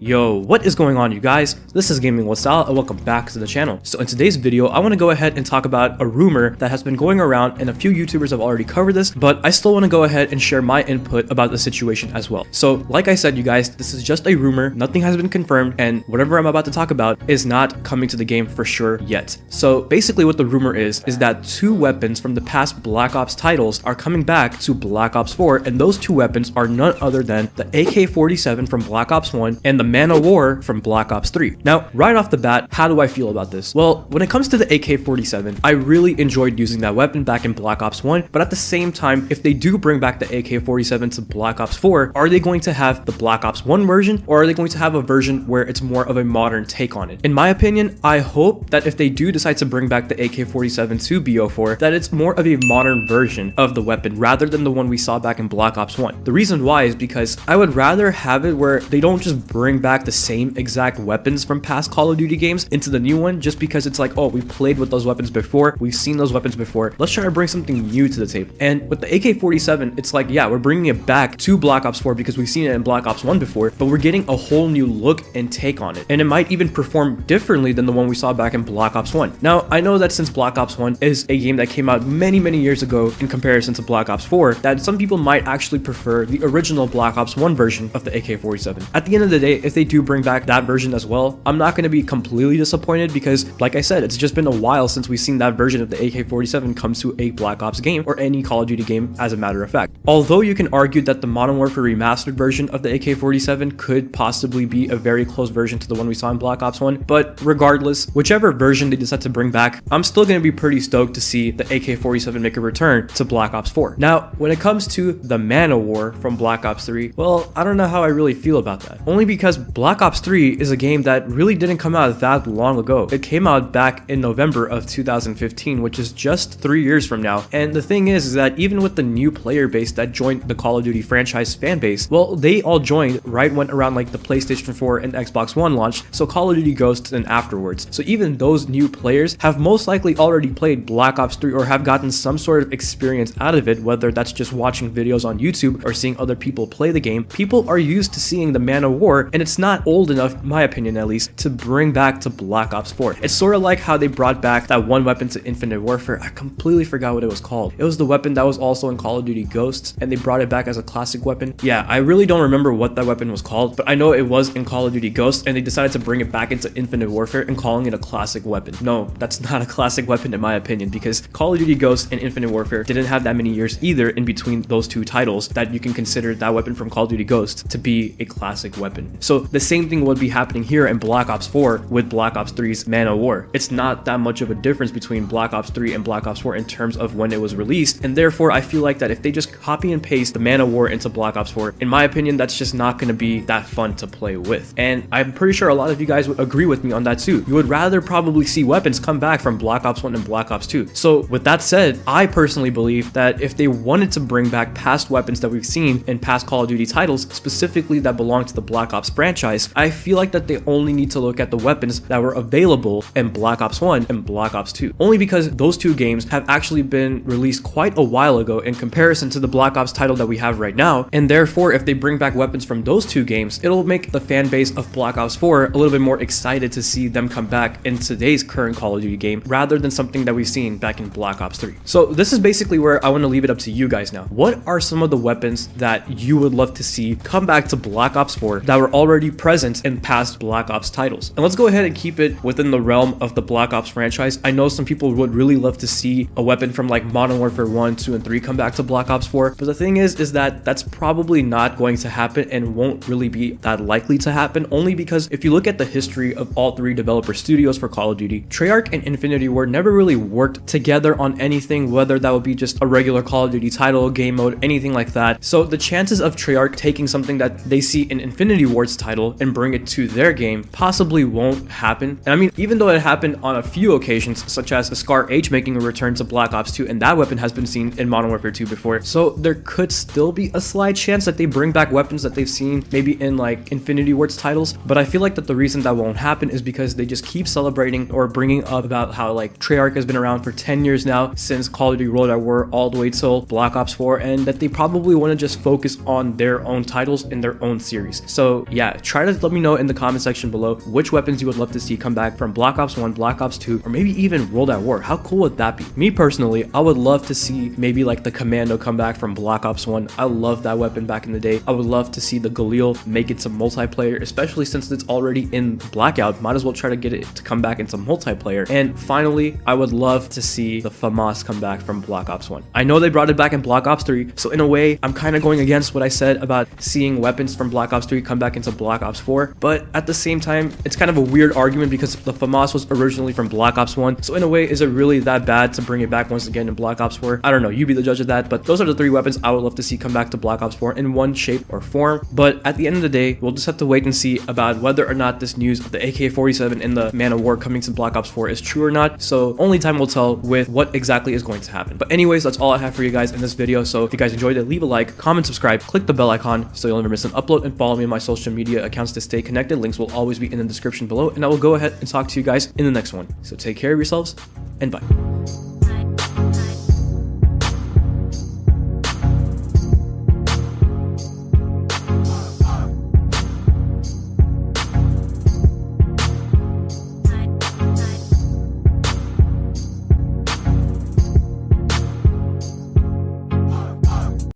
Yo, what is going on, you guys? This is Gaming with Style and welcome back to the channel. So in today's video, I want to go ahead and talk about a rumor that has been going around, and a few YouTubers have already covered this, but I still want to go ahead and share my input about the situation as well. So like I said, you guys, this is just a rumor, nothing has been confirmed, and whatever I'm about to talk about is not coming to the game for sure yet. So basically what the rumor is that two weapons from the past Black Ops titles are coming back to Black Ops 4, and those two weapons are none other than the AK-47 from Black Ops 1 and the Man of War from Black Ops 3. Now, right off the bat, how do I feel about this? Well, when it comes to the AK-47, I really enjoyed using that weapon back in Black Ops 1, but at the same time, if they do bring back the AK-47 to Black Ops 4, are they going to have the Black Ops 1 version, or are they going to have a version where it's more of a modern take on it? In my opinion, I hope that if they do decide to bring back the AK-47 to BO4, that it's more of a modern version of the weapon rather than the one we saw back in Black Ops 1. The reason why is because I would rather have it where they don't just bring back the same exact weapons from past Call of Duty games into the new one just because it's like, oh, we played with those weapons before, we've seen those weapons before, let's try to bring something new to the table. And with the AK-47, it's like, yeah, we're bringing it back to Black Ops 4 because we've seen it in Black Ops 1 before, but we're getting a whole new look and take on it, and it might even perform differently than the one we saw back in Black Ops 1. Now, I know that since Black Ops 1 is a game that came out many years ago in comparison to Black Ops 4, that some people might actually prefer the original Black Ops 1 version of the AK-47. At the end of the day, if they do bring back that version as well, I'm not going to be completely disappointed because, like I said, it's just been a while since we've seen that version of the AK-47 come to a Black Ops game or any Call of Duty game, as a matter of fact. Although you can argue that the Modern Warfare Remastered version of the AK-47 could possibly be a very close version to the one we saw in Black Ops 1, but regardless, whichever version they decide to bring back, I'm still going to be pretty stoked to see the AK-47 make a return to Black Ops 4. Now, when it comes to the Man of War from Black Ops 3, well, I don't know how I really feel about that. Only because Black Ops 3 is a game that really didn't come out that long ago. It came out back in November of 2015, which is just 3 years from now. And the thing is that even with the new player base that joined the Call of Duty franchise fan base, well, they all joined right when around like the PlayStation 4 and Xbox One launched, so Call of Duty Ghosts and afterwards. So even those new players have most likely already played Black Ops 3 or have gotten some sort of experience out of it, whether that's just watching videos on YouTube or seeing other people play the game. People are used to seeing the Man of War, and it's not old enough, in my opinion at least, to bring back to Black Ops 4. It's sort of like how they brought back that one weapon to Infinite Warfare. I completely forgot what it was called. It was the weapon that was also in Call of Duty Ghosts, and they brought it back as a classic weapon. Yeah, I really don't remember what that weapon was called, but I know it was in Call of Duty Ghosts, and they decided to bring it back into Infinite Warfare and calling it a classic weapon. No, that's not a classic weapon in my opinion, because Call of Duty Ghosts and Infinite Warfare didn't have that many years either in between those two titles that you can consider that weapon from Call of Duty Ghosts to be a classic weapon. So the same thing would be happening here in Black Ops 4 with Black Ops 3's Man of War. It's not that much of a difference between Black Ops 3 and Black Ops 4 in terms of when it was released, and therefore I feel like that if they just copy and paste the Man of War into Black Ops 4, in my opinion, that's just not going to be that fun to play with. And I'm pretty sure a lot of you guys would agree with me on that too. You would rather probably see weapons come back from Black Ops 1 and Black Ops 2. So with that said, I personally believe that if they wanted to bring back past weapons that we've seen in past Call of Duty titles, specifically that belong to the Black Ops franchise, I feel like that they only need to look at the weapons that were available in Black Ops 1 and Black Ops 2. Only because those two games have actually been released quite a while ago in comparison to the Black Ops title that we have right now, and therefore if they bring back weapons from those two games, it'll make the fan base of Black Ops 4 a little bit more excited to see them come back in today's current Call of Duty game rather than something that we've seen back in Black Ops 3. So this is basically where I want to leave it up to you guys now. What are some of the weapons that you would love to see come back to Black Ops 4 that were already present in past Black Ops titles? And let's go ahead and keep it within the realm of the Black Ops franchise. I know some people would really love to see a weapon from like Modern Warfare 1, 2, and 3 come back to Black Ops 4, but the thing is that that's probably not going to happen and won't really be that likely to happen, only because if you look at the history of all three developer studios for Call of Duty, Treyarch and Infinity Ward never really worked together on anything, whether that would be just a regular Call of Duty title, game mode, anything like that. So the chances of Treyarch taking something that they see in Infinity Ward's title and bring it to their game possibly won't happen. And I mean, even though it happened on a few occasions, such as Scar H making a return to Black Ops 2, and that weapon has been seen in Modern Warfare 2 before, so there could still be a slight chance that they bring back weapons that they've seen maybe in like Infinity Ward's titles. But I feel like that the reason that won't happen is because they just keep celebrating or bringing up about how like Treyarch has been around for 10 years now, since Call of Duty World at War all the way till Black Ops 4, and that they probably want to just focus on their own titles in their own series. So yeah, try to let me know in the comment section below which weapons you would love to see come back from Black Ops 1, Black Ops 2, or maybe even World at War. How cool would that be? Me personally, I would love to see maybe like the Commando come back from Black Ops 1. I love that weapon back in the day. I would love to see the Galil make it some multiplayer, especially since it's already in Blackout. Might as well try to get it to come back into multiplayer. And finally, I would love to see the FAMAS come back from Black Ops 1. I know they brought it back in Black Ops 3, so in a way, I'm kind of going against what I said about seeing weapons from Black Ops 3 come back into Black Ops 4, but at the same time, it's kind of a weird argument because the FAMAS was originally from Black Ops 1, so in a way, is it really that bad to bring it back once again in Black Ops 4? I don't know, you be the judge of that, but those are the 3 weapons I would love to see come back to Black Ops 4 in one shape or form. But at the end of the day, we'll just have to wait and see about whether or not this news of the AK-47 and the Man of War coming to Black Ops 4 is true or not, so only time will tell with what exactly is going to happen. But anyways, that's all I have for you guys in this video, so if you guys enjoyed it, leave a like, comment, subscribe, click the bell icon so you'll never miss an upload, and follow me on my social media accounts to stay connected. Links will always be in the description below, and I will go ahead and talk to you guys in the next one. So take care of yourselves, and bye.